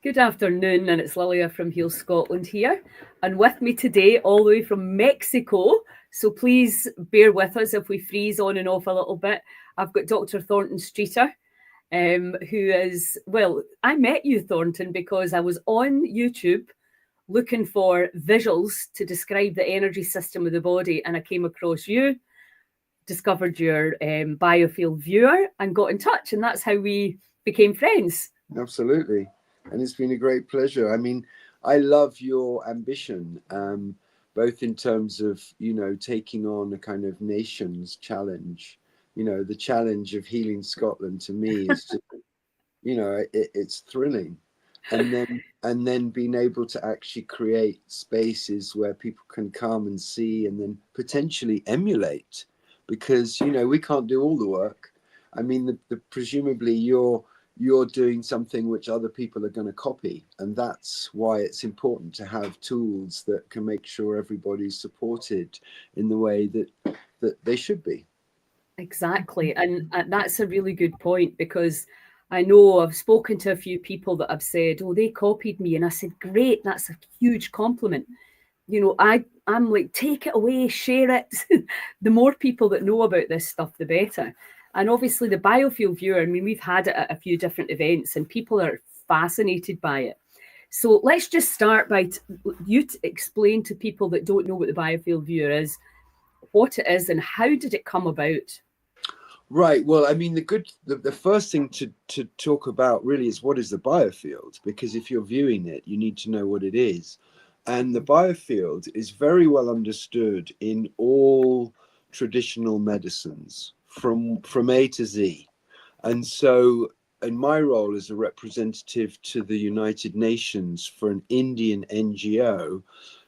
Good afternoon, and it's Lilia from Heal Scotland here. And with me today, all the way from Mexico, so please bear with us if we freeze on and off a little bit. I've got Dr. Thornton Streeter, who is, well, I met you, Thornton, because I was on YouTube looking for visuals to describe the energy system of the body, and I came across you, discovered your Biofield viewer, and got in touch, and that's how we became friends. Absolutely. And it's been a great pleasure. I mean, I love your ambition, both in terms of, taking on a kind of nation's challenge. The challenge of healing Scotland to me is just, it's thrilling. And then being able to actually create spaces where people can come and see and then potentially emulate, because, we can't do all the work. I mean, presumably you're doing something which other people are going to copy, and that's why it's important to have tools that can make sure everybody's supported in the way that they should be. Exactly. And that's a really good point, because I know I've spoken to a few people that have said, oh, they copied me. And I said, great, that's a huge compliment. I'm like, take it away, share it. The more people that know about this stuff, the better. And obviously the biofuel viewer, I mean, we've had it at a few different events and people are fascinated by it. So let's just start by you to explain to people that don't know what the biofuel viewer is, what it is and how did it come about? Right. Well, I mean, the first thing to talk about really is what is the biofield, because if you're viewing it, you need to know what it is. And the biofield is very well understood in all traditional medicines from A to Z. And so in my role as a representative to the United Nations for an Indian NGO,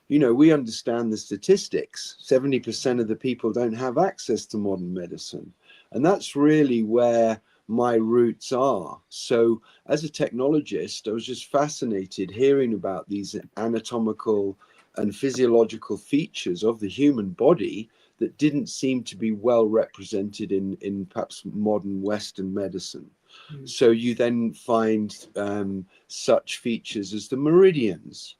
we understand the statistics. 70% of the people don't have access to modern medicine. And that's really where my roots are. So as a technologist, I was just fascinated hearing about these anatomical and physiological features of the human body that didn't seem to be well represented in perhaps modern Western medicine. So you then find such features as the meridians.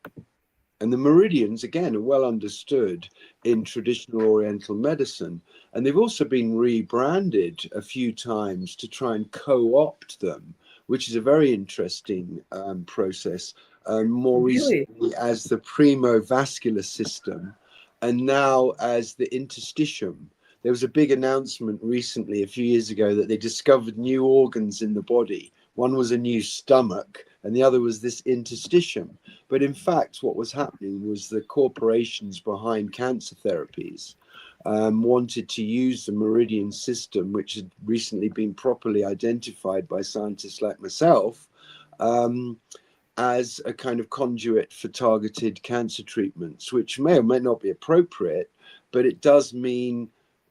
And the meridians, again, are well understood in traditional Oriental medicine. And they've also been rebranded a few times to try and co-opt them, which is a very interesting process. More Really? recently as the premovascular system, and now as the interstitium. There was a big announcement recently, a few years ago, that they discovered new organs in the body. One was a new stomach, and the other was this interstitium. But in fact, what was happening was the corporations behind cancer therapies wanted to use the meridian system, which had recently been properly identified by scientists like myself, as a kind of conduit for targeted cancer treatments, which may or may not be appropriate, but it does mean,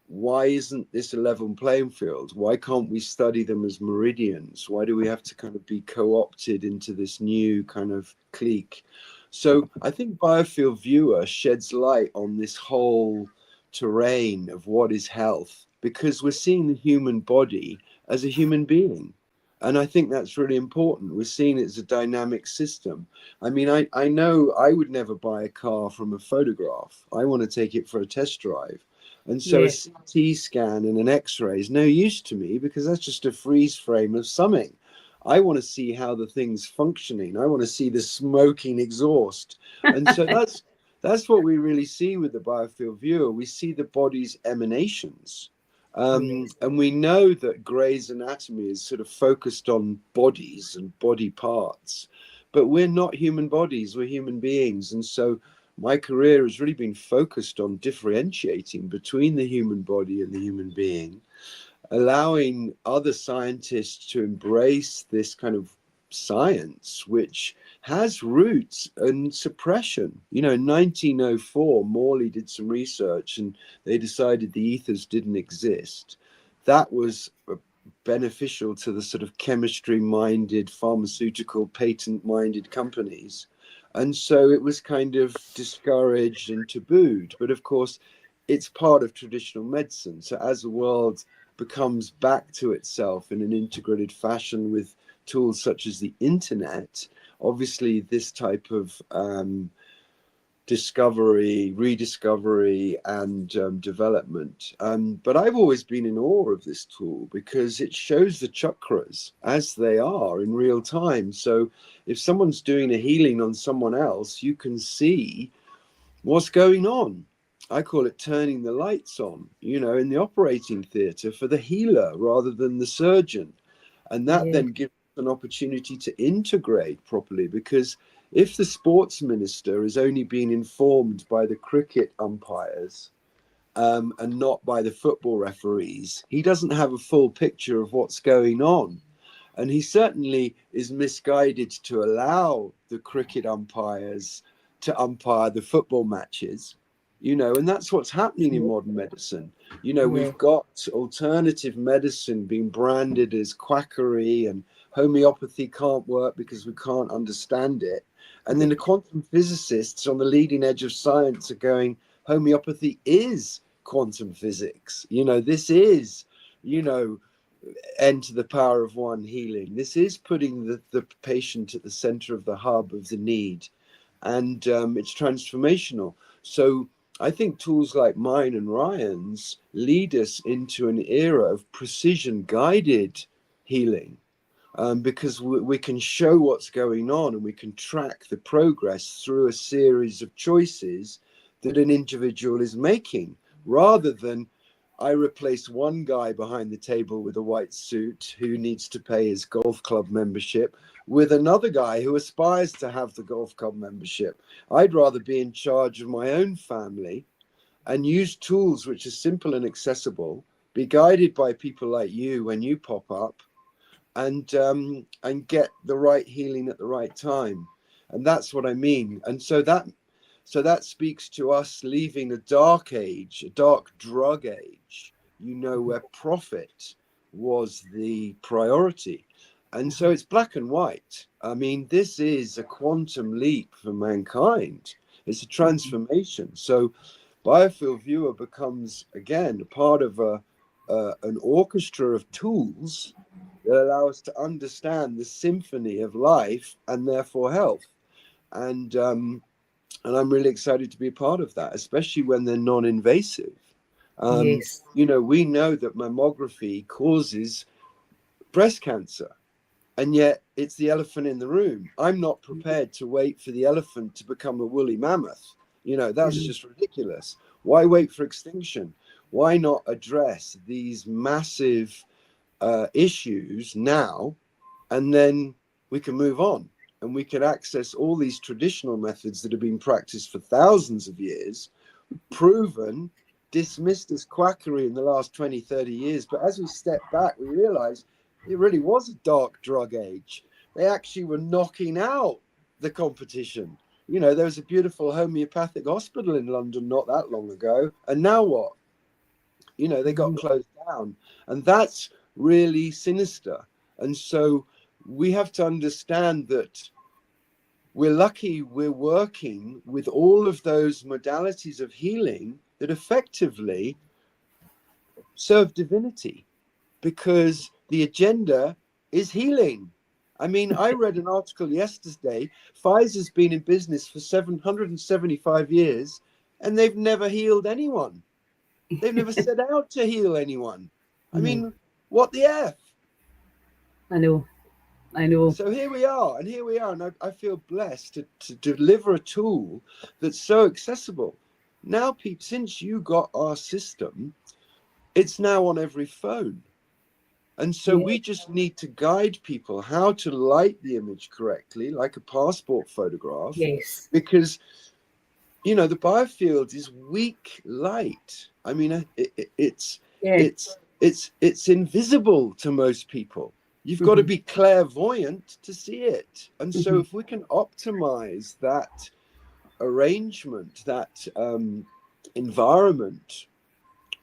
why isn't this a level playing field? Why can't we study them as meridians? Why do we have to kind of be co-opted into this new kind of clique? So I think Biofield Viewer sheds light on this whole terrain of what is health, because we're seeing the human body as a human being. And I think that's really important. We're seeing it as a dynamic system. I mean, I know I would never buy a car from a photograph. I want to take it for a test drive. And so a Yeah. CT scan and an X-ray is no use to me, because that's just a freeze frame of something. I want to see how the thing's functioning. I want to see the smoking exhaust. And so that's what we really see with the biofield viewer. We see the body's emanations. And we know that Gray's Anatomy is sort of focused on bodies and body parts, but we're not human bodies, we're human beings. And so my career has really been focused on differentiating between the human body and the human being, allowing other scientists to embrace this kind of science, which has roots in suppression. In 1904, Morley did some research and they decided the ethers didn't exist. That was beneficial to the sort of chemistry-minded, pharmaceutical, patent-minded companies. And so it was kind of discouraged and tabooed. But of course, it's part of traditional medicine. So as the world becomes back to itself in an integrated fashion with tools such as the internet, obviously this type of discovery, rediscovery, and development. But I've always been in awe of this tool because it shows the chakras as they are in real time. So if someone's doing a healing on someone else, you can see what's going on. I call it turning the lights on, in the operating theatre for the healer rather than the surgeon. And that then gives an opportunity to integrate properly, because if the sports minister is only being informed by the cricket umpires and not by the football referees, he doesn't have a full picture of what's going on. And he certainly is misguided to allow the cricket umpires to umpire the football matches, and that's what's happening in modern medicine. We've got alternative medicine being branded as quackery, and homeopathy can't work because we can't understand it. And then the quantum physicists on the leading edge of science are going, homeopathy is quantum physics. This is, N to the power of one healing. This is putting the patient at the center of the hub of the need. And it's transformational. So I think tools like mine and Ryan's lead us into an era of precision guided healing. Because we can show what's going on, and we can track the progress through a series of choices that an individual is making, rather than I replace one guy behind the table with a white suit who needs to pay his golf club membership with another guy who aspires to have the golf club membership. I'd rather be in charge of my own family and use tools which are simple and accessible, be guided by people like you when you pop up, and get the right healing at the right time. And that's what I mean. And so that speaks to us leaving a dark age, a dark drug age, where profit was the priority. And so it's black and white. I mean, this is a quantum leap for mankind. It's a transformation. So Biofield Viewer becomes, again, a part of an orchestra of tools that allow us to understand the symphony of life and therefore health. And I'm really excited to be a part of that, especially when they're non-invasive. We know that mammography causes breast cancer, and yet it's the elephant in the room. I'm not prepared to wait for the elephant to become a woolly mammoth. That's just ridiculous. Why wait for extinction? Why not address these massive issues now, and then we can move on, and we can access all these traditional methods that have been practiced for thousands of years, proven, dismissed as quackery in the last 20, 30 years. But as we step back, we realize it really was a dark drug age. They actually were knocking out the competition. There was a beautiful homeopathic hospital in London not that long ago, and now what? They got closed down, and that's really sinister. And so we have to understand that we're lucky we're working with all of those modalities of healing that effectively serve divinity, because the agenda is healing. I mean, I read an article yesterday. Pfizer's been in business for 775 years, and they've never healed anyone. They've never set out to heal anyone. I mean, what the F? I know. So here we are, and I feel blessed to deliver a tool that's so accessible. Now, Pete, since you got our system, it's now on every phone. And so we just need to guide people how to light the image correctly, like a passport photograph. Yes. Because, the biofield is weak light. I mean, it's invisible to most people. You've got to be clairvoyant to see it. And so if we can optimize that arrangement, that environment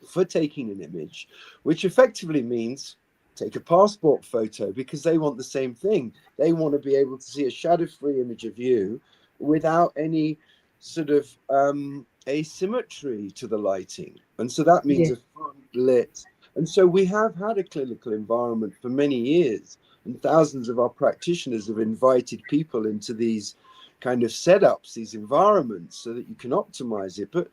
for taking an image, which effectively means take a passport photo, because they want the same thing. They want to be able to see a shadow-free image of you without any sort of asymmetry to the lighting. And so that means a front lit. And so we have had a clinical environment for many years, and thousands of our practitioners have invited people into these kind of setups, these environments, so that you can optimize it. But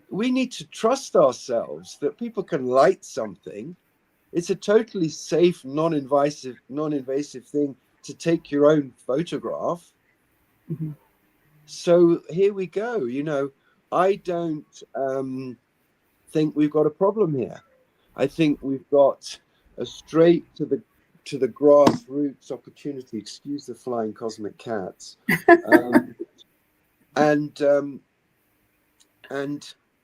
we need to trust ourselves that people can light something. It's a totally safe, non-invasive thing to take your own photograph. Mm-hmm. So here we go. You know, I don't think we've got a problem here. I think we've got a straight to the grassroots opportunity. Excuse the flying cosmic cats.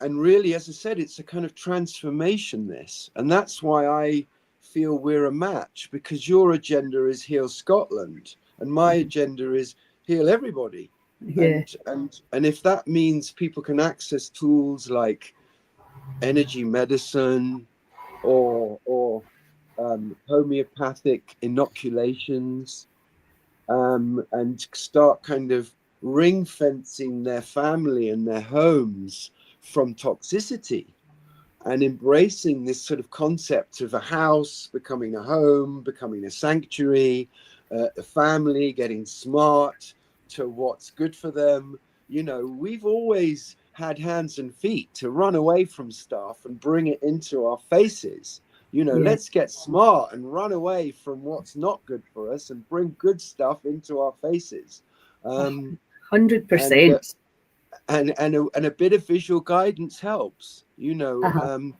And really, as I said, it's a kind of transformation, this. And that's why I feel we're a match, because your agenda is heal Scotland and my agenda is heal everybody. Yeah. And if that means people can access tools like energy medicine or homeopathic inoculations, and start kind of ring fencing their family and their homes from toxicity, and embracing this sort of concept of a house becoming a home, becoming a sanctuary, a family getting smart to what's good for them. You know, we've always had hands and feet to run away from stuff and bring it into our faces. You know, let's get smart and run away from what's not good for us and bring good stuff into our faces. 100%. And a bit of visual guidance helps. You know,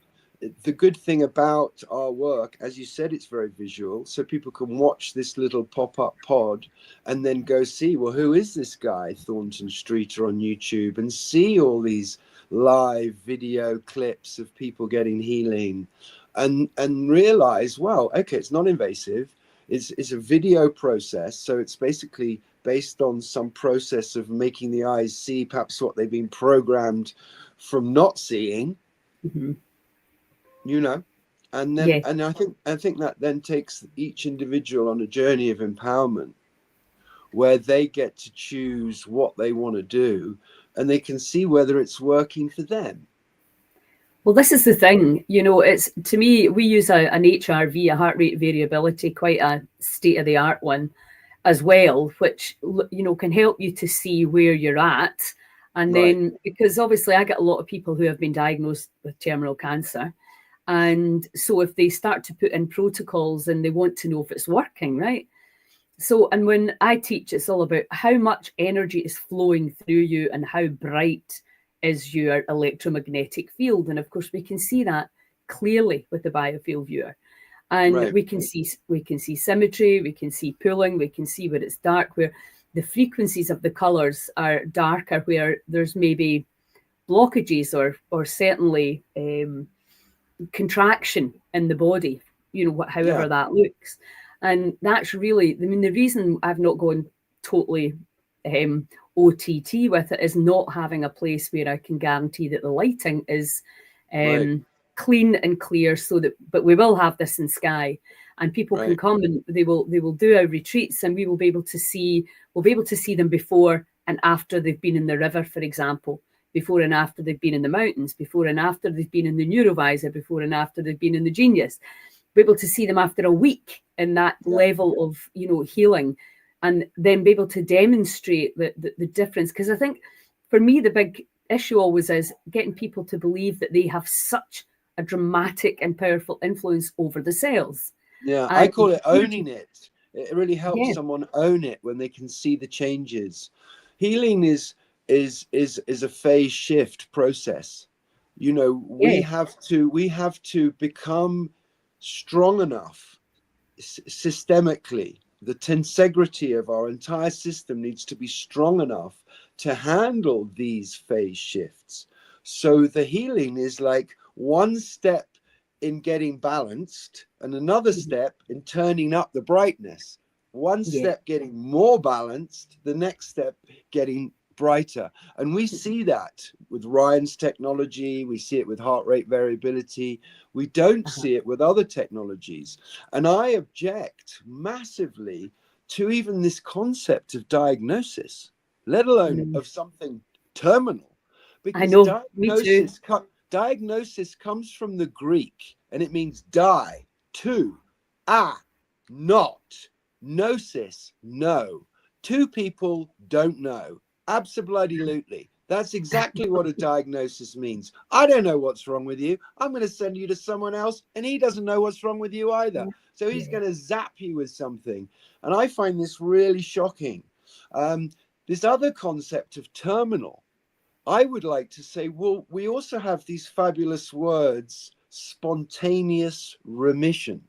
the good thing about our work, as you said, it's very visual, so people can watch this little pop-up pod and then go see, well, who is this guy Thornton Streeter on YouTube, and see all these live video clips of people getting healing, and realize, well, okay, it's non-invasive, it's a video process, so it's basically based on some process of making the eyes see perhaps what they've been programmed from not seeing. You know, and then and I think that then takes each individual on a journey of empowerment, where they get to choose what they want to do, and they can see whether it's working for them. Well, this is the thing, you know, it's, to me, we use an HRV, a heart rate variability, quite a state-of-the-art one as well, which, you know, can help you to see where you're at. And then, because obviously I get a lot of people who have been diagnosed with terminal cancer. And so if they start to put in protocols and they want to know if it's working, right? So, and when I teach, it's all about how much energy is flowing through you and how bright is your electromagnetic field. And of course, we can see that clearly with the Biofield viewer. And we can see symmetry, we can see pooling, we can see where it's dark, where the frequencies of the colors are darker, where there's maybe blockages or certainly contraction in the body, you know, however that looks. And that's really, I mean, the reason I've not gone totally OTT with it is not having a place where I can guarantee that the lighting is clean and clear, so that, but we will have this in Skye, and people can come and they will do our retreats, and we will be able to see, them before and after they've been in the river, for example, before and after they've been in the mountains, before and after they've been in the Neurovisor, before and after they've been in the Genius. Be able to see them after a week in that level of, you know, healing, and then be able to demonstrate the difference. Because I think for me, the big issue always is getting people to believe that they have such a dramatic and powerful influence over the cells. Yeah, I call it owning it. It really helps someone own it when they can see the changes. Healing is a phase shift process. You know, we have to become strong enough systemically. The tensegrity of our entire system needs to be strong enough to handle these phase shifts. So the healing is like one step in getting balanced and another step in turning up the brightness. One step getting more balanced, the next step getting brighter. And we see that with Ryan's technology, we see it with heart rate variability, we don't see it with other technologies. And I object massively to even this concept of diagnosis, let alone of something terminal, because diagnosis comes from the Greek, and it means die, to, not. Gnosis, no. Two people don't know. Absolutely. That's exactly what a diagnosis means. I don't know what's wrong with you. I'm going to send you to someone else, and he doesn't know what's wrong with you either. So he's going to zap you with something. And I find this really shocking. This other concept of terminal, I would like to say, well, we also have these fabulous words, spontaneous remission.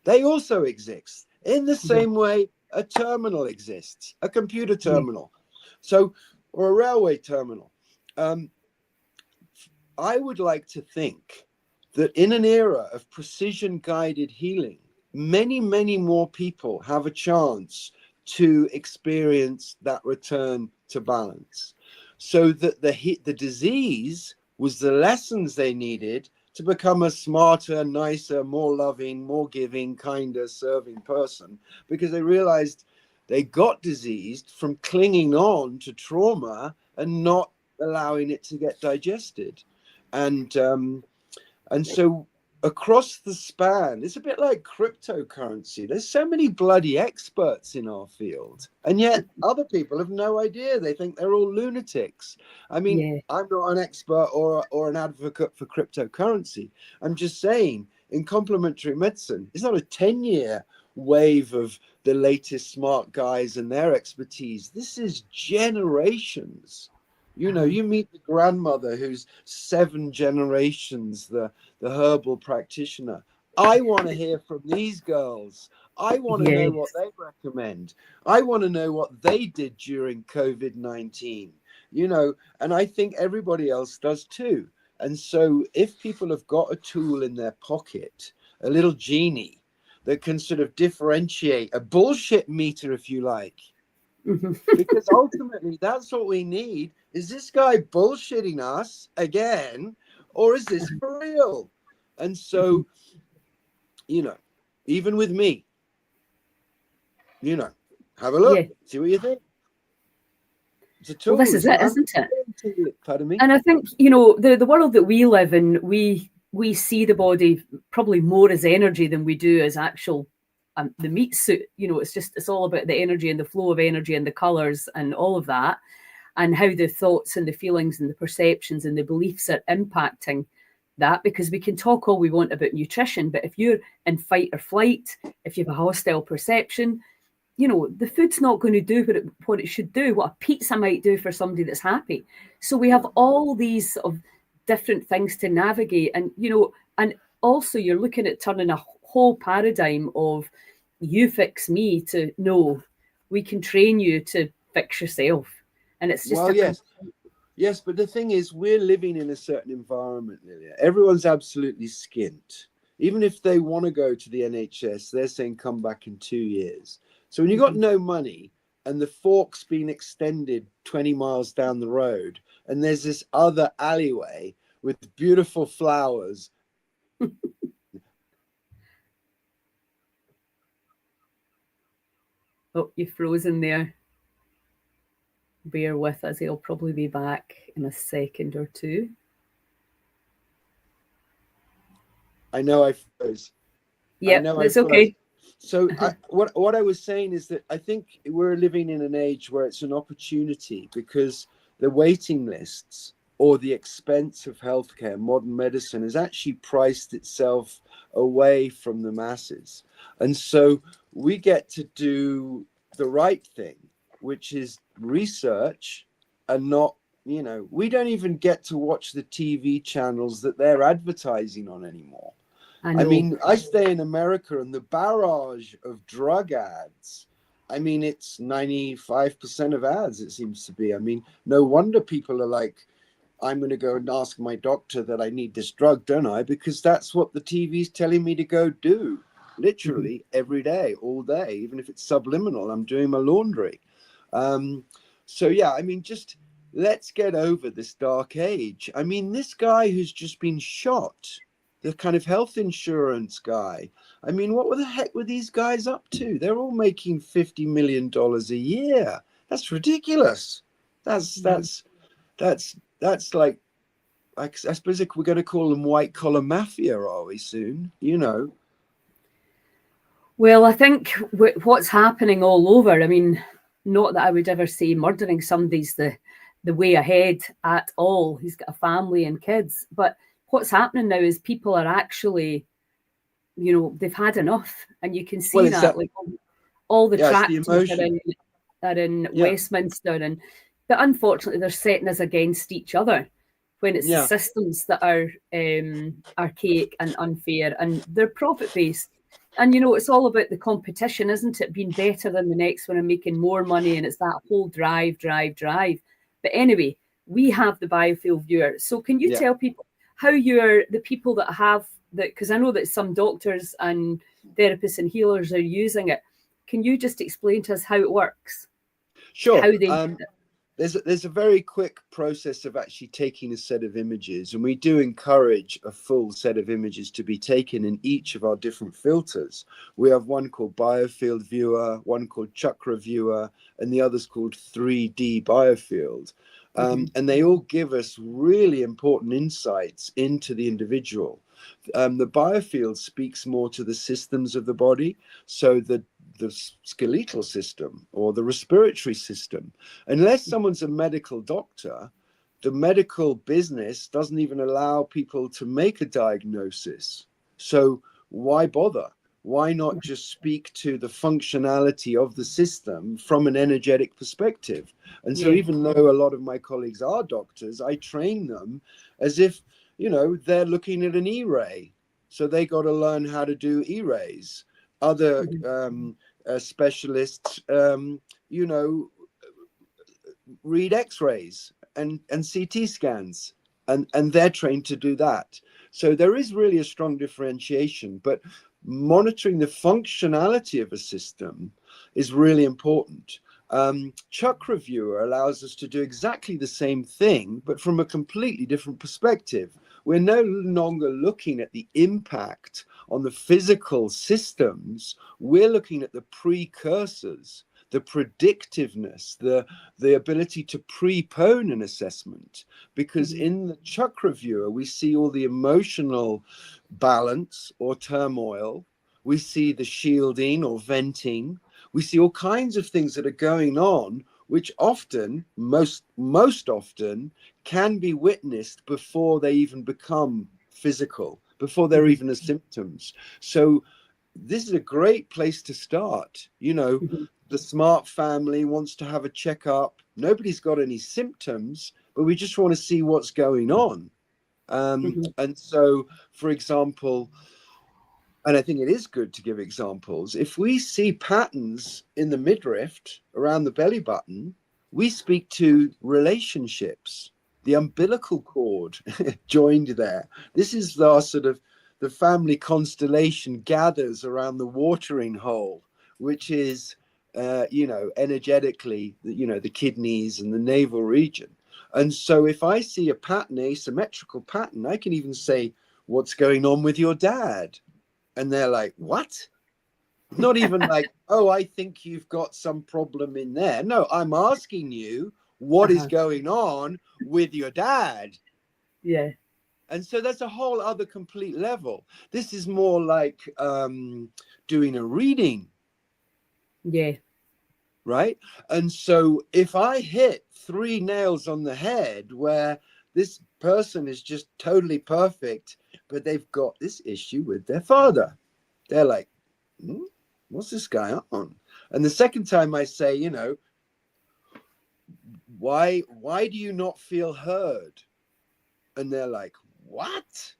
They also exist in the same way a terminal exists, a computer terminal. So, or a railway terminal. I would like to think that in an era of precision guided healing, many, many more people have a chance to experience that return to balance, so that the disease was the lessons they needed to become a smarter, nicer, more loving, more giving, kinder, serving person, because they realized they got diseased from clinging on to trauma and not allowing it to get digested. And so across the span, it's a bit like cryptocurrency. There's so many bloody experts in our field, and yet other people have no idea. They think they're all lunatics. I mean, I'm not an expert or an advocate for cryptocurrency. I'm just saying, in complementary medicine, it's not a 10-year wave of the latest smart guys and their expertise. This is generations. You know, you meet the grandmother who's 7 generations, the herbal practitioner. I want to hear from these girls. I want to know what they recommend. I want to know what they did during COVID-19, you know, and I think everybody else does too. And so if people have got a tool in their pocket, a little genie that can sort of differentiate, a bullshit meter, if you like, because ultimately that's what we need. Is this guy bullshitting us again, or is this for real? And so, you know, even with me, you know, have a look, see what you think. It's a tool. Well, this is it, isn't it? Pardon me. And I think, you know, the world that we live in, we see the body probably more as energy than we do as actual the meat suit. You know, it's all about the energy and the flow of energy and the colors and all of that, and how the thoughts and the feelings and the perceptions and the beliefs are impacting that. Because we can talk all we want about nutrition, but if you're in fight or flight, if you have a hostile perception, you know, the food's not going to do what it should do, what a pizza might do for somebody that's happy. So we have all these sort of different things to navigate. And, you know, and also you're looking at turning a whole paradigm of you fix me to no, we can train you to fix yourself. And it's just yes, but the thing is, we're living in a certain environment, Lilia. Everyone's absolutely skint. Even if they want to go to the NHS, they're saying come back in 2 years. So when you've got no money and the fork's been extended 20 miles down the road, and there's this other alleyway with beautiful flowers. Oh, you've frozen there. Bear with us. He'll probably be back in a second or two. I know I froze. Yeah, it's okay. So what I was saying is that I think we're living in an age where it's an opportunity, because the waiting lists or the expense of healthcare, modern medicine, has actually priced itself away from the masses. And so we get to do the right thing, which is research, and not, you know, we don't even get to watch the TV channels that they're advertising on anymore. I mean, I stay in America, and the barrage of drug ads, I mean, it's 95% of ads, it seems to be. I mean, no wonder people are like, I'm going to go and ask my doctor that I need this drug, don't I? Because that's what the TV's telling me to go do, literally every day, all day, even if it's subliminal. I'm doing my laundry. So, yeah, I mean, just let's get over this dark age. I mean, this guy who's just been shot, the kind of health insurance guy. I mean, what the heck were these guys up to? They're all making $50 million a year. That's ridiculous. That's like, I suppose we're going to call them white collar mafia, are we soon? You know. Well, I think what's happening all over, I mean, not that I would ever say murdering somebody's the way ahead at all. He's got a family and kids. But what's happening now is people are actually, they've had enough. And you can Well, see it's that, that, like all the yeah, it's the tractors emotion. are in Yeah, Westminster, but unfortunately they're setting us against each other when it's the yeah, systems that are archaic and unfair, and they're profit based. And it's all about the competition, isn't it? Being better than the next one and making more money, and it's that whole drive. But anyway, we have the Biofield viewer. So can you yeah. tell people how the people that have that? Because I know that some doctors and therapists and healers are using it. Can you just explain to us how it works? Sure. How they There's a very quick process of actually taking a set of images, and we do encourage a full set of images to be taken in each of our different filters. We have one called Biofield Viewer, one called Chakra Viewer, and the other's called 3D Biofield. And they all give us really important insights into the individual. The biofield speaks more to the systems of the body, so the skeletal system or the respiratory system. Unless someone's a medical doctor, the medical business doesn't even allow people to make a diagnosis. So why bother? Why not just speak to the functionality of the system from an energetic perspective? And so even though a lot of my colleagues are doctors, I train them as if, they're looking at an E-ray. So they got to learn how to do E-rays. Other specialists, read X-rays and CT scans, and they're trained to do that. So there is really a strong differentiation, but monitoring the functionality of a system is really important. Chakra Viewer allows us to do exactly the same thing, but from a completely different perspective. We're no longer looking at the impact on the physical systems. We're looking at the precursors, the predictiveness, the ability to prepone an assessment. Because in the Chakra Viewer, we see all the emotional balance or turmoil. We see the shielding or venting. We see all kinds of things that are going on, which often, most often, can be witnessed before they even become physical, before they're even the symptoms. So this is a great place to start. The smart family wants to have a checkup. Nobody's got any symptoms, but we just want to see what's going on. And so, for example, and I think it is good to give examples, if we see patterns in the midriff around the belly button, we speak to relationships, the umbilical cord joined there. This is our sort of the family constellation gathers around the watering hole, which is, energetically, the kidneys and the navel region. And so if I see a pattern, asymmetrical pattern, I can even say, what's going on with your dad? And they're like, what? Not even like, oh, I think you've got some problem in there. No, I'm asking you what is going on with your dad. Yeah. And so that's a whole other complete level. This is more like doing a reading. Yeah. Right. And so if I hit 3 nails on the head where this person is just totally perfect, but they've got this issue with their father, they're like, what's this guy on? And the second time I say, why do you not feel heard? And they're like, what?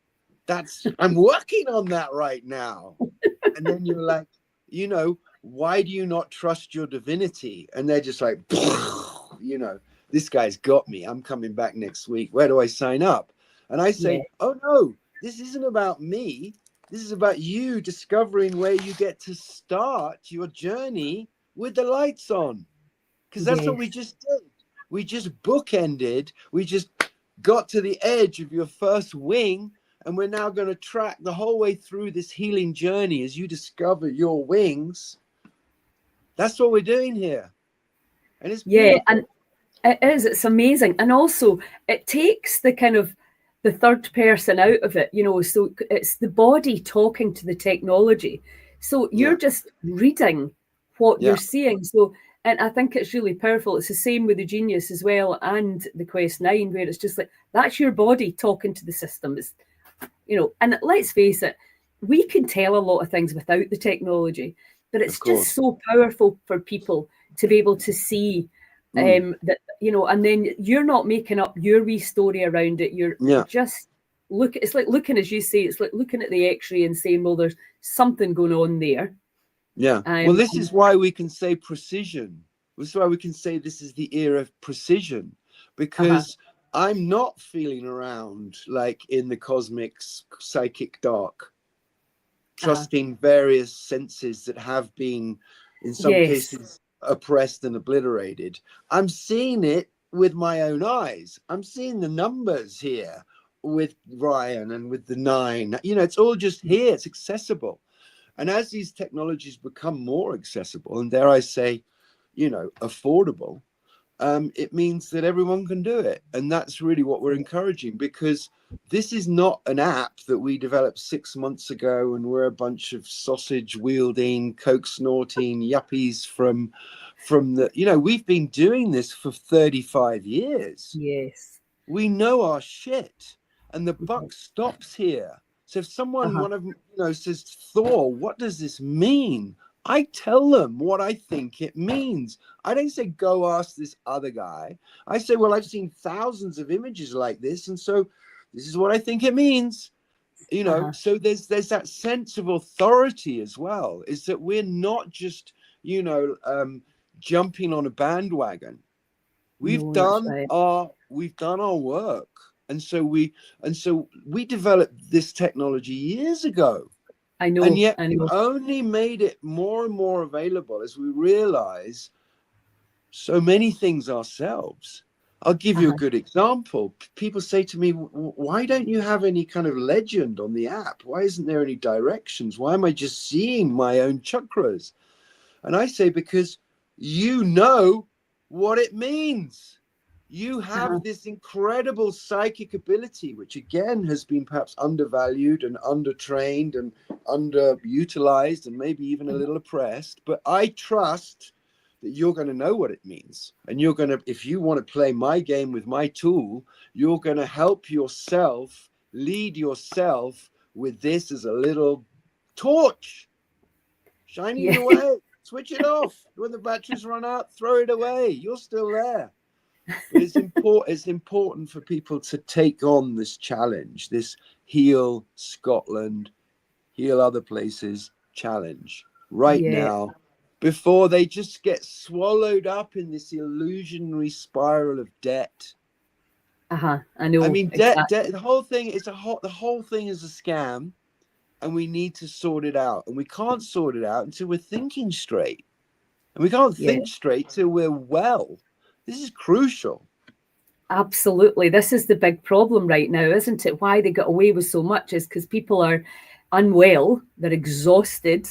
I'm working on that right now. And then you're like, why do you not trust your divinity? And they're just like, this guy's got me. I'm coming back next week. Where do I sign up? And I say, oh no, this isn't about me. This is about you discovering where you get to start your journey with the lights on. Because that's what we just did. We just bookended. We just got to the edge of your first wing. And we're now going to track the whole way through this healing journey as you discover your wings. That's what we're doing here. And it's beautiful. And it is. It's amazing. And also, it takes the kind of the third person out of it, so it's the body talking to the technology. So Yeah. you're just reading what you're Yeah. seeing. So, and I think it's really powerful. It's the same with the Genius as well and the Quest 9, where it's just like, that's your body talking to the system. It's, and let's face it, we can tell a lot of things without the technology, but Of it's just course. so powerful for people to be able to see that, and then you're not making up your wee story around it. You're Yeah. just it's like looking, as you say, it's like looking at the x-ray and saying, well, there's something going on there. Yeah. Well, this is why we can say precision. This is why we can say this is the era of precision, because I'm not feeling around like in the cosmic psychic dark, trusting various senses that have been, in some cases, oppressed and obliterated. I'm seeing it with my own eyes. I'm seeing the numbers here with Ryan and with the 9. It's all just here. It's accessible. And as these technologies become more accessible and, dare I say, affordable, it means that everyone can do it. And that's really what we're encouraging, because this is not an app that we developed 6 months ago and we're a bunch of sausage wielding, coke snorting yuppies from the, we've been doing this for 35 years. Yes. We know our shit, and the buck stops here. So if someone, one of them, says, Thor, what does this mean? I tell them what I think it means. I don't say, go ask this other guy. I say, well, I've seen thousands of images like this, and so this is what I think it means. So there's that sense of authority as well, is that we're not just, jumping on a bandwagon. We've done our work. And so we developed this technology years ago. I know. And yet we only made it more and more available as we realize so many things ourselves. I'll give you a good example. People say to me, why don't you have any kind of legend on the app? Why isn't there any directions? Why am I just seeing my own chakras? And I say, because you know what it means. You have this incredible psychic ability, which again has been perhaps undervalued and undertrained and underutilized and maybe even a little oppressed. But I trust that you're going to know what it means. And you're going to, if you want to play my game with my tool, you're going to help yourself, lead yourself with this as a little torch, shining it away. Switch it off. When the batteries run out, throw it away. You're still there. But it's important for people to take on this challenge, this heal Scotland, heal other places challenge right now, before they just get swallowed up in this illusionary spiral of debt. I know. I mean, debt. The whole thing is the whole thing is a scam, and we need to sort it out. And we can't sort it out until we're thinking straight, and we can't think straight till we're well. This is crucial. Absolutely. This is the big problem right now, isn't it? Why they got away with so much is because people are unwell, they're exhausted,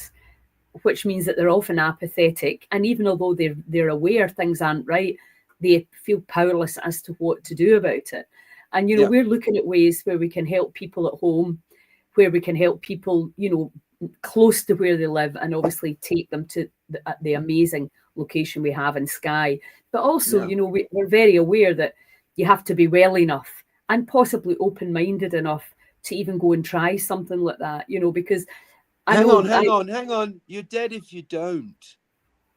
which means that they're often apathetic. And even although they're aware things aren't right, they feel powerless as to what to do about it. And, we're looking at ways where we can help people at home, where we can help people, close to where they live, and obviously take them to the amazing location we have in Skye. But also, we're very aware that you have to be well enough and possibly open-minded enough to even go and try something like that, because hang on. You're dead if you don't.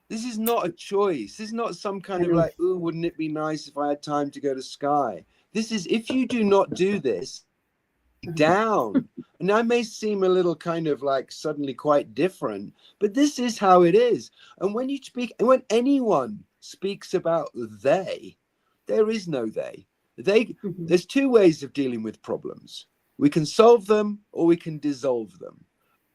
This is not a choice. This is not some kind of like, oh, wouldn't it be nice if I had time to go to Skye? This is, if you do not do this, down. And I may seem a little kind of like suddenly quite different, but this is how it is. And when anyone speaks about they, there is no they. There's two ways of dealing with problems. We can solve them or we can dissolve them.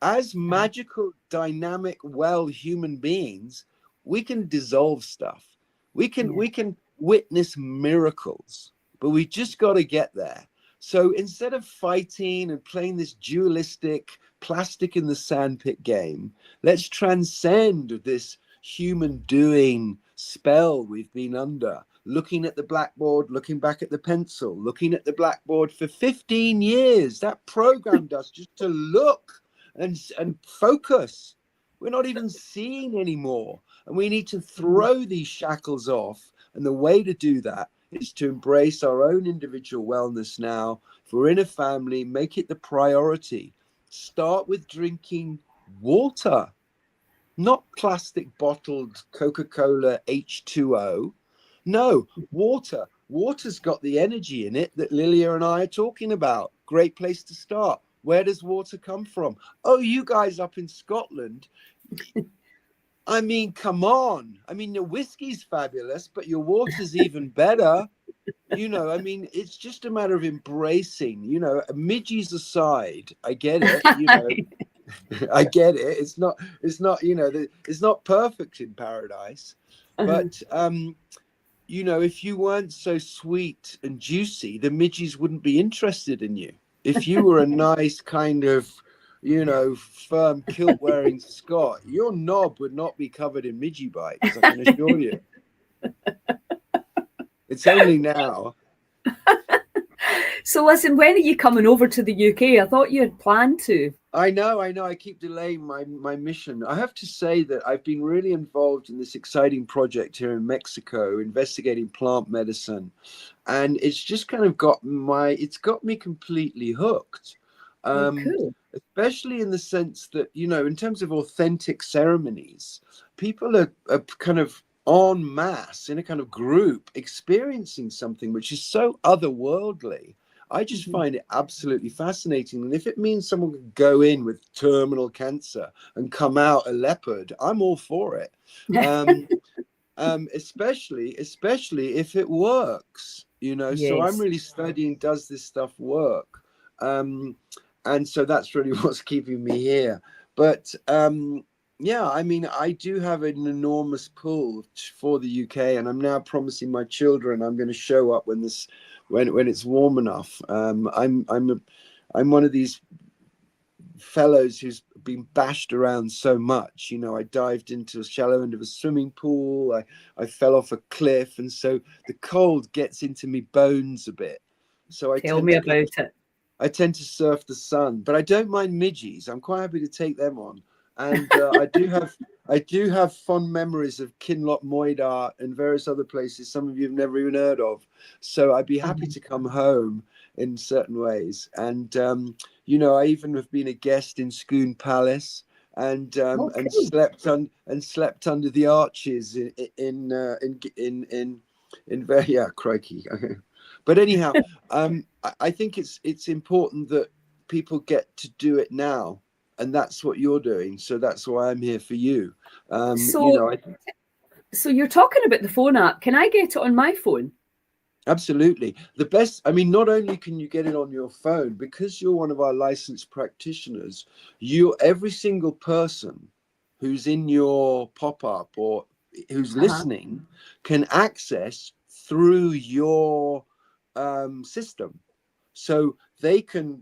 As magical, dynamic, well human beings, we can dissolve stuff. We can witness miracles, but we just got to get there. So instead of fighting and playing this dualistic plastic in the sandpit game, let's transcend this human doing spell we've been under. Looking at the blackboard, looking back at the pencil, looking at the blackboard for 15 years. That programmed us just to look and focus. we're not even seeing anymore. And we need to throw these shackles off. And the way to do that is to embrace our own individual wellness now. If we're in a family, make it the priority. Start with drinking water, not plastic bottled Coca-Cola H2O. No, water. Water's got the energy in it that Lilia and I are talking about. Great place to start. Where does water come from? Oh, you guys up in Scotland. I mean, come on. I mean, the whiskey's fabulous, but your water's even better. You know, I mean, it's just a matter of embracing, you know, midgies aside. I get it, you know. I get it. It's not, you know, it's not perfect in paradise. But, you know, if you weren't so sweet and juicy, the midgies wouldn't be interested in you. If you were a nice kind of, you know, firm kilt wearing Scot, your knob would not be covered in midgie bites, I can assure you. It's only now. So listen, when are you coming over to the UK? I thought you had planned to. I know. I keep delaying my mission. I have to say that I've been really involved in this exciting project here in Mexico, investigating plant medicine. And it's just kind of got me completely hooked. Cool. Especially in the sense that, you know, in terms of authentic ceremonies, people are kind of en masse in a kind of group experiencing something which is so otherworldly. I just find it absolutely fascinating. And if it means someone could go in with terminal cancer and come out a leopard, I'm all for it. Especially if it works, you know. Yes. So I'm really studying, does this stuff work? And so that's really what's keeping me here. But yeah, I mean, I do have an enormous pull for the UK, and I'm now promising my children I'm going to show up when it's warm enough. I'm one of these fellows who's been bashed around so much. You know, I dived into a shallow end of a swimming pool. I fell off a cliff, and so the cold gets into me bones a bit. So Tell me about it. I tend to surf the sun, but I don't mind midgies. I'm quite happy to take them on. And I do have fond memories of Kinloch Moidart and various other places some of you have never even heard of. So I'd be happy to come home in certain ways. And you know, I even have been a guest in Scone Palace and slept under the arches in yeah, crikey. But anyhow, I think it's important that people get to do it now. And that's what you're doing. So that's why I'm here for you. So you're talking about the phone app. Can I get it on my phone? Absolutely. The best, I mean, not only can you get it on your phone, because you're one of our licensed practitioners, every single person who's in your pop-up or who's listening can access through your system. So they can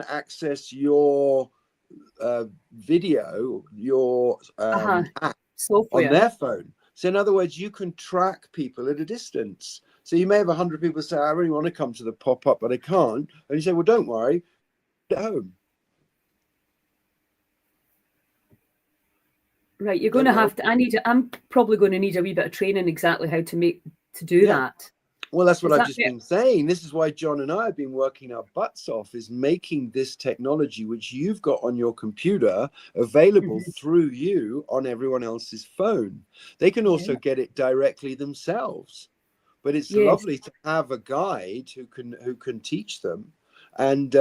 access your video, your app software on their phone. So in other words, you can track people at a distance. So you may have 100 people say, I really want to come to the pop-up, but I can't. And you say, well, don't worry, at home. Right, you're going to have to, I'm probably going to need a wee bit of training exactly how to do that. Well, that's what I've just been saying. This is why John and I have been working our butts off, is making this technology, which you've got on your computer, available through you on everyone else's phone. They can also get it directly themselves. But it's lovely to have a guide who can teach them. And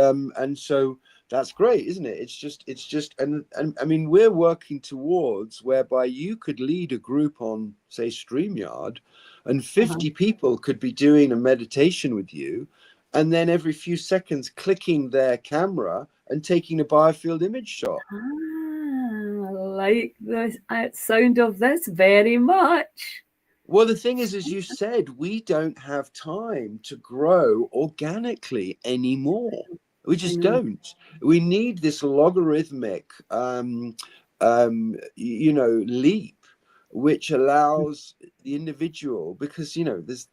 so that's great, isn't it? It's just and I mean, we're working towards whereby you could lead a group on, say, StreamYard, and 50 people could be doing a meditation with you, and then every few seconds clicking their camera and taking a biofield image shot. I like the sound of this very much. Well, the thing is, as you said, we don't have time to grow organically anymore. We just don't. We need this logarithmic, leap, which allows the individual, because, you know, there's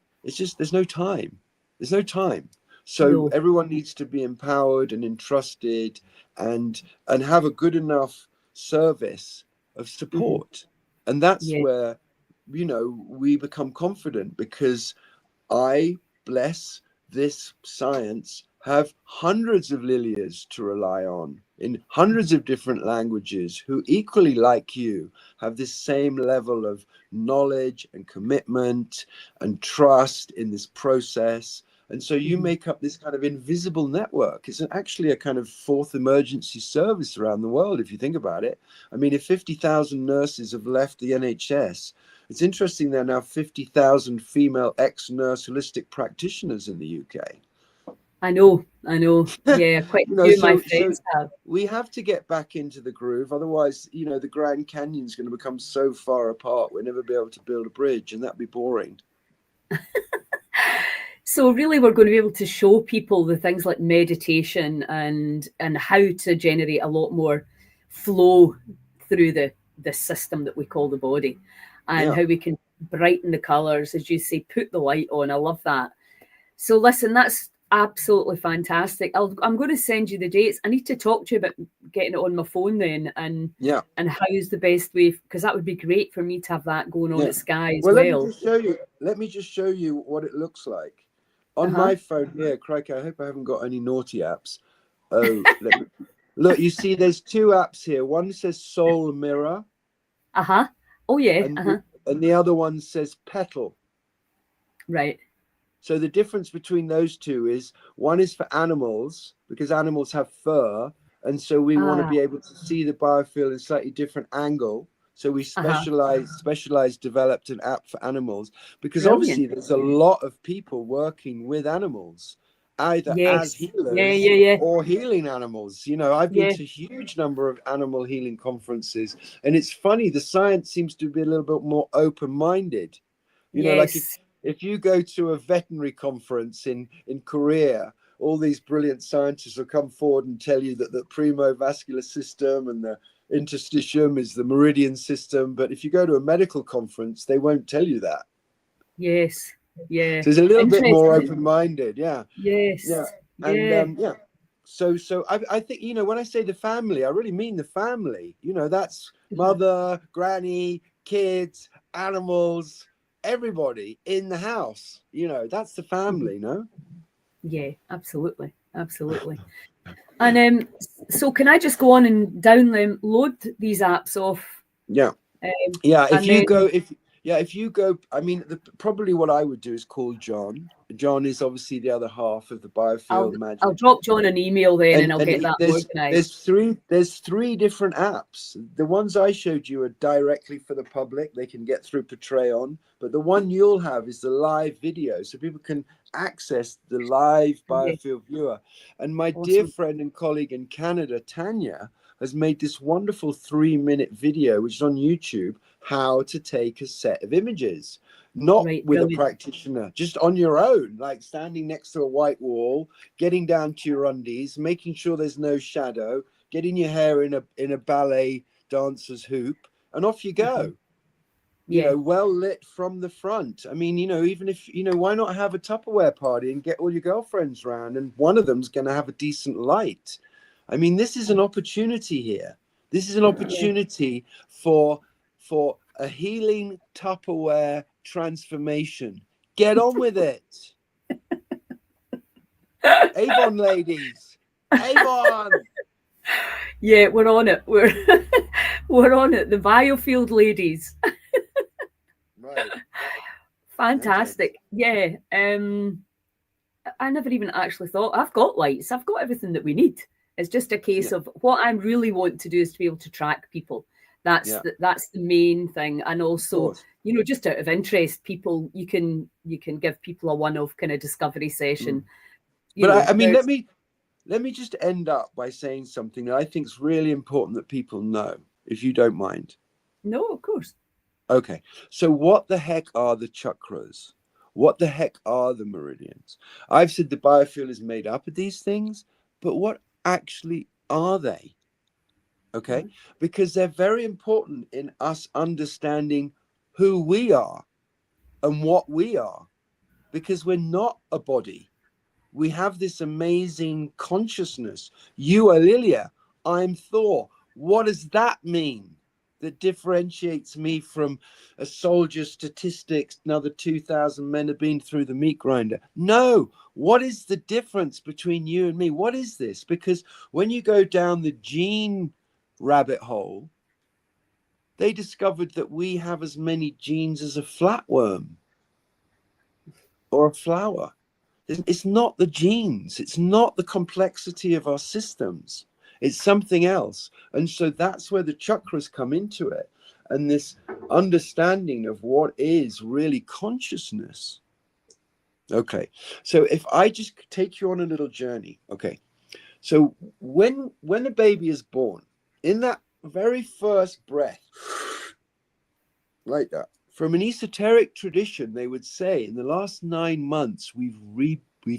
no time. There's no time. So everyone needs to be empowered and entrusted and have a good enough service of support. And that's Yeah. where, you know, we become confident, because I, bless this science, have hundreds of Lilias to rely on in hundreds of different languages, who equally, like you, have this same level of knowledge and commitment and trust in this process. And so you make up this kind of invisible network. It's actually a kind of fourth emergency service around the world, if you think about it. I mean, if 50,000 nurses have left the NHS, it's interesting there are now 50,000 female ex-nurse holistic practitioners in the UK. I know. Yeah, quite a few of my friends have. We have to get back into the groove. Otherwise, you know, the Grand Canyon's going to become so far apart, we'll never be able to build a bridge, and that'd be boring. So really, we're going to be able to show people the things like meditation and how to generate a lot more flow through the system that we call the body, and how we can brighten the colours, as you say, put the light on. I love that. So listen, that's absolutely fantastic. I'm going to send you the dates. I need to talk to you about getting it on my phone then, and how's the best way, because that would be great for me to have that going on at Skye as well. Let me just show you what it looks like on my phone here. Crikey, I hope I haven't got any naughty apps. Oh, look, you see there's two apps here. One says Soul Mirror. Oh yeah. And the other one says Petal. Right. So the difference between those two is, one is for animals, because animals have fur, and so we want to be able to see the biofield in a slightly different angle. So we specialized, developed an app for animals, because obviously there's a lot of people working with animals, either as healers or healing animals. You know, I've been to a huge number of animal healing conferences, and it's funny, the science seems to be a little bit more open-minded. You know, like if you go to a veterinary conference in Korea, all these brilliant scientists will come forward and tell you that the premovascular system and the interstitium is the meridian system. But if you go to a medical conference, they won't tell you that. Yes. Yeah. So it's a little bit more open-minded. Yeah. Yes. Yeah. And So I think, you know, when I say the family, I really mean the family. You know, that's mother, granny, kids, animals, everybody in the house. You know, that's the family, no? Yeah, absolutely. And so can I just go on and download these apps off? Yeah. If you go, I mean, probably what I would do is call John. John is obviously the other half of the Biofield magic. I'll drop John an email then, and I'll get that organized. There's three different apps. The ones I showed you are directly for the public. They can get through Patreon. But the one you'll have is the live video, so people can access the live Biofield viewer. And my dear friend and colleague in Canada, Tanya, has made this wonderful 3-minute video, which is on YouTube, how to take a set of images, not with a practitioner, just on your own, like standing next to a white wall, getting down to your undies, making sure there's no shadow, getting your hair in a ballet dancer's hoop, and off you go. You know, well lit from the front. I mean, you know, even if, you know, why not have a Tupperware party and get all your girlfriends around, and one of them's going to have a decent light. I mean, this is an opportunity here. This is an opportunity for a healing Tupperware transformation. Get on with it. Avon ladies. Avon. Yeah, we're on it. We're on it. The Biofield ladies. Right. Fantastic. Yeah. I never even actually thought, I've got lights. I've got everything that we need. It's just a case of what I really want to do is to be able to track people. That's the main thing. And also, you know, just out of interest, people, you can give people a one-off kind of discovery session. But I mean, let me just end up by saying something that I think is really important that people know, if you don't mind. No, of course. Okay. So what the heck are the chakras? What the heck are the meridians? I've said the biofield is made up of these things, but what actually are they? Okay, because they're very important in us understanding who we are and what we are, because we're not a body. We have this amazing consciousness. You are Lilia. I'm Thor. What does that mean? that differentiates me from a soldier statistics, another 2,000 men have been through the meat grinder. No, what is the difference between you and me? What is this? Because when you go down the gene rabbit hole, they discovered that we have as many genes as a flatworm or a flower. It's not the genes. It's not the complexity of our systems. It's something else. And so that's where the chakras come into it. And this understanding of what is really consciousness. Okay. So if I just take you on a little journey. Okay. So when a baby is born, in that very first breath, like that, from an esoteric tradition, they would say in the last 9 months, we've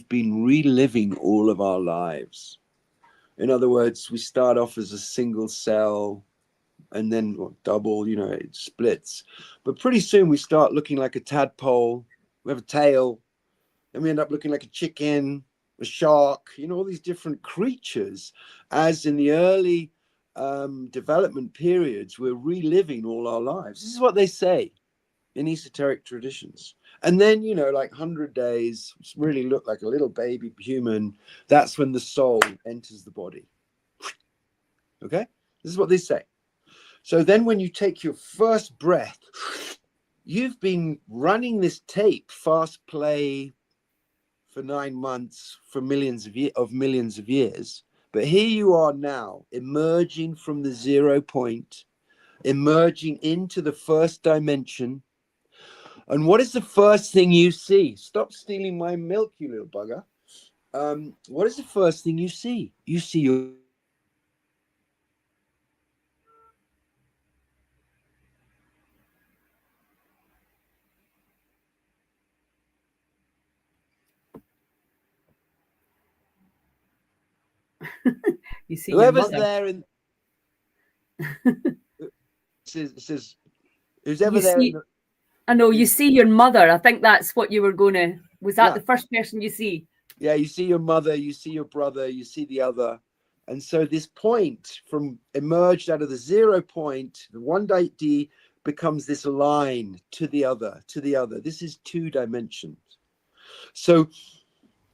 been reliving all of our lives. In other words, we start off as a single cell and then double, you know, it splits. But pretty soon we start looking like a tadpole. We have a tail. And we end up looking like a chicken, a shark, you know, all these different creatures. As in the early development periods, we're reliving all our lives. This is what they say in esoteric traditions. And then, you know, like 100 days, really look like a little baby human. That's when the soul enters the body. Okay? This is what they say. So then when you take your first breath, you've been running this tape, fast play, for 9 months, for millions of years. But here you are now, emerging from the 0 point, emerging into the first dimension. And what is the first thing you see? Stop stealing my milk, you little bugger. What is the first thing you see? You see your... You see Whoever's your mother. there and says who's ever You there in see, the... I know, you see your mother. I think that's what you were going to... Was that Yeah. the first person you see? Yeah, you see your mother, you see your brother, you see the other. And so this point from emerged out of the 0 point, the 1D becomes this line to the other, to the other. This is 2 dimensions. So,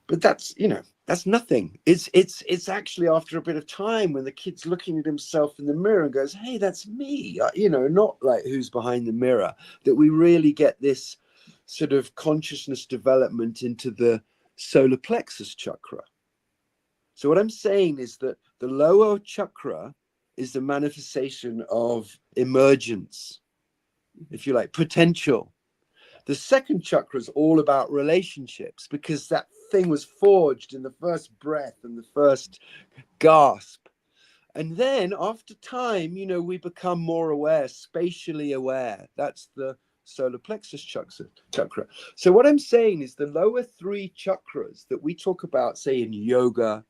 but that's, you know, that's nothing. It's actually after a bit of time when the kid's looking at himself in the mirror and goes, hey, that's me, you know, not like who's behind the mirror, that we really get this sort of consciousness development into the solar plexus chakra. So what I'm saying is that the lower chakra is the manifestation of emergence, if you like, potential. The second chakra is all about relationships, because that thing was forged in the first breath and the first gasp. And then after time, you know, we become more aware, spatially aware. That's the solar plexus chakra. So what I'm saying is the lower 3 chakras that we talk about, say in yoga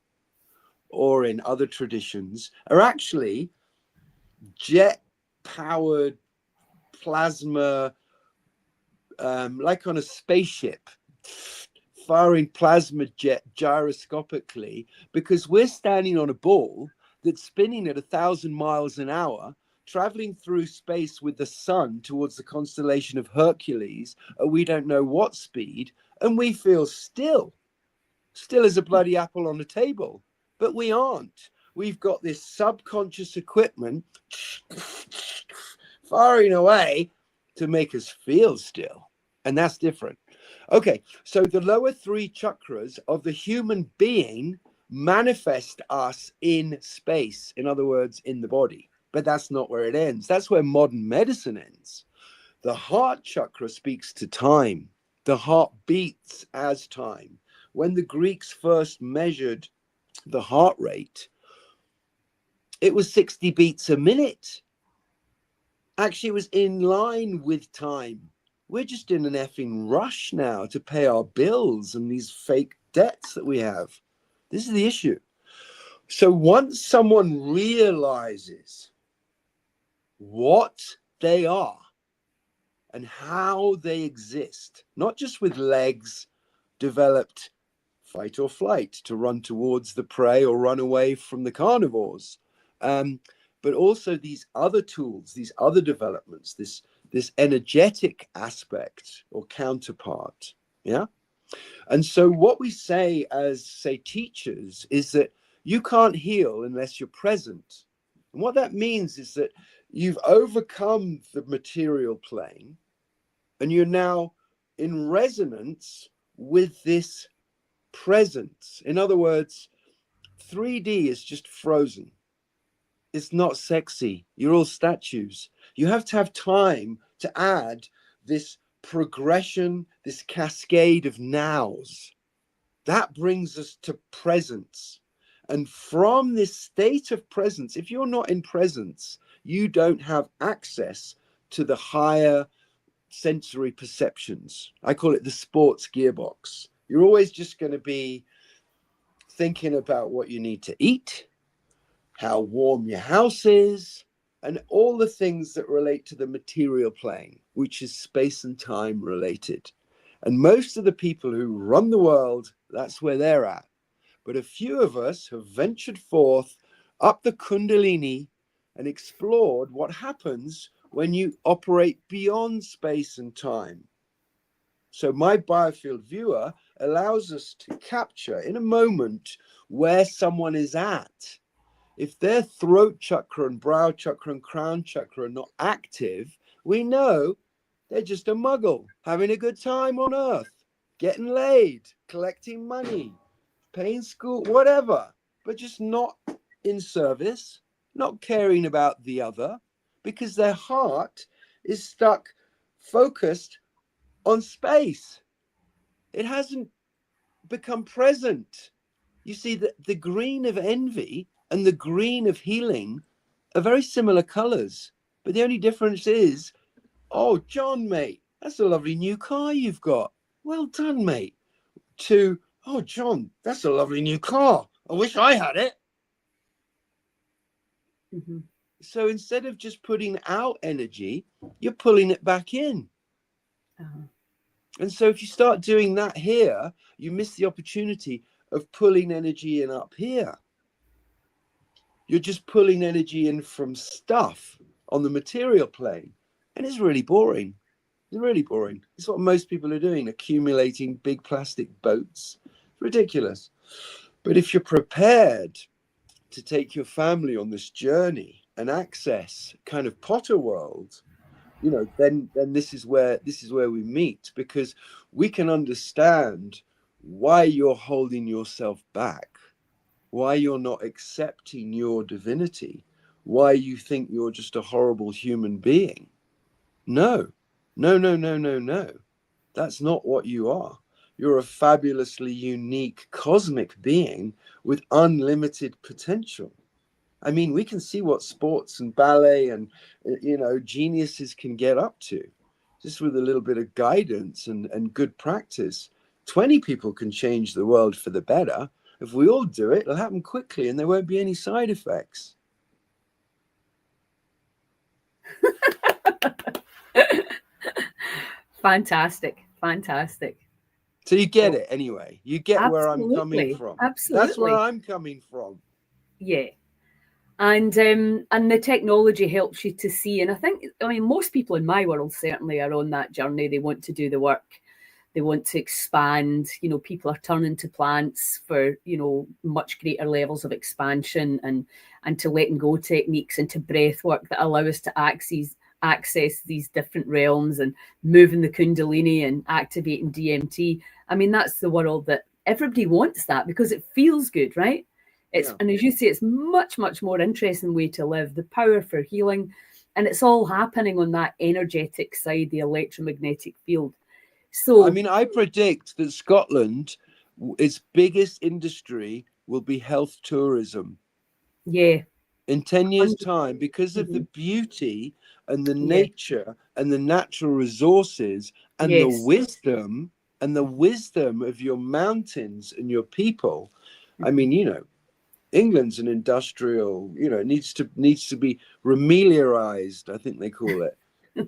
or in other traditions, are actually jet powered plasma, like on a spaceship, firing plasma jet gyroscopically, because we're standing on a ball that's spinning at 1,000 miles an hour, traveling through space with the sun towards the constellation of Hercules, and we don't know what speed, and we feel still as a bloody apple on the table, but we aren't. We've got this subconscious equipment firing away to make us feel still, and that's different. Okay, so the lower 3 chakras of the human being manifest us in space, in other words, in the body. But that's not where it ends. That's where modern medicine ends. The heart chakra speaks to time. The heart beats as time. When the Greeks first measured the heart rate, it was 60 beats a minute. Actually, it was in line with time. We're just in an effing rush now to pay our bills and these fake debts that we have. This is the issue. So once someone realizes what they are and how they exist, not just with legs developed fight or flight to run towards the prey or run away from the carnivores, but also these other tools, these other developments, this energetic aspect or counterpart. Yeah. And so what we say as, say, teachers is that you can't heal unless you're present. And what that means is that you've overcome the material plane and you're now in resonance with this presence. In other words, 3D is just frozen. It's not sexy. You're all statues. You have to have time to add this progression, this cascade of nows. That brings us to presence. And from this state of presence, if you're not in presence, you don't have access to the higher sensory perceptions. I call it the sports gearbox. You're always just going to be thinking about what you need to eat, how warm your house is, and all the things that relate to the material plane, which is space and time related. And most of the people who run the world, that's where they're at. But a few of us have ventured forth up the Kundalini and explored what happens when you operate beyond space and time. So my Biofield viewer allows us to capture in a moment where someone is at. If their throat chakra and brow chakra and crown chakra are not active, we know they're just a muggle, having a good time on earth, getting laid, collecting money, paying school, whatever, but just not in service, not caring about the other, because their heart is stuck, focused on space. It hasn't become present. You see, the green of envy and the green of healing are very similar colors, but the only difference is, oh, John, mate, that's a lovely new car you've got. Well done, mate. To, oh, John, that's a lovely new car. I wish I had it. Mm-hmm. So instead of just putting out energy, you're pulling it back in. Uh-huh. And so if you start doing that here, you miss the opportunity of pulling energy in up here. You're just pulling energy in from stuff on the material plane. And it's really boring. It's really boring. It's what most people are doing, accumulating big plastic boats. It's ridiculous. But if you're prepared to take your family on this journey and access kind of Potter world, you know, then this is where we meet, because we can understand why you're holding yourself back, why you're not accepting your divinity, why you think you're just a horrible human being. No. That's not what you are. You're a fabulously unique cosmic being with unlimited potential. I mean, we can see what sports and ballet and, you know, geniuses can get up to just with a little bit of guidance and good practice. 20 people can change the world for the better. If we all do it, it'll happen quickly and there won't be any side effects. Fantastic. So you get it anyway. You get where I'm coming from. Absolutely. That's where I'm coming from. Yeah. And the technology helps you to see. And I mean, most people in my world certainly are on that journey. They want to do the work. They want to expand. You know, people are turning to plants for, you know, much greater levels of expansion and to letting go techniques and to breath work that allow us to access these different realms and moving the Kundalini and activating DMT. I mean, that's the world that everybody wants, that because it feels good, right? And as you say, it's much more interesting way to live, the power for healing, and it's all happening on that energetic side, the electromagnetic field. So I mean, I predict that Scotland, its biggest industry will be health tourism. Yeah. In 10 years' time, because of the beauty and the nature and the natural resources and the wisdom of your mountains and your people. I mean, you know, England's an industrial, you know, it needs to be remedialized, I think they call it.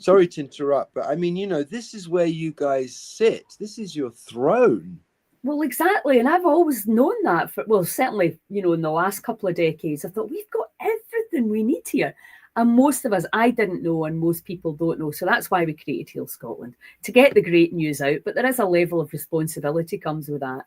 Sorry to interrupt, but I mean, you know, this is where you guys sit. This is your throne. Well, exactly. And I've always known that certainly, you know, in the last couple of decades, I thought we've got everything something we need here. And most of us, I didn't know, and most people don't know. So that's why we created Heal Scotland, to get the great news out. But there is a level of responsibility comes with that.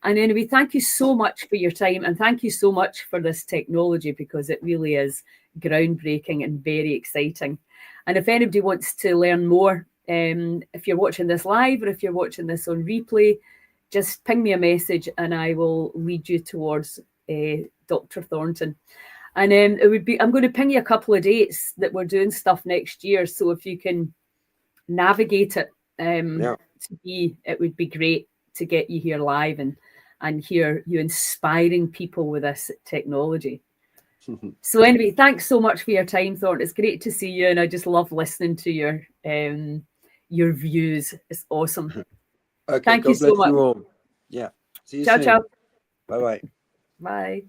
And anyway, thank you so much for your time. And thank you so much for this technology, because it really is groundbreaking and very exciting. And if anybody wants to learn more, if you're watching this live or if you're watching this on replay, just ping me a message and I will lead you towards Dr. Thornton. And it would be, I'm going to ping you a couple of dates that we're doing stuff next year. So if you can navigate it, it would be great to get you here live and hear you inspiring people with this technology. So anyway, thanks so much for your time, Thornton. It's great to see you, and I just love listening to your views. It's awesome. Okay, thank God you so bless much. You all. Yeah. See you ciao, soon. ciao. Bye-bye. Bye.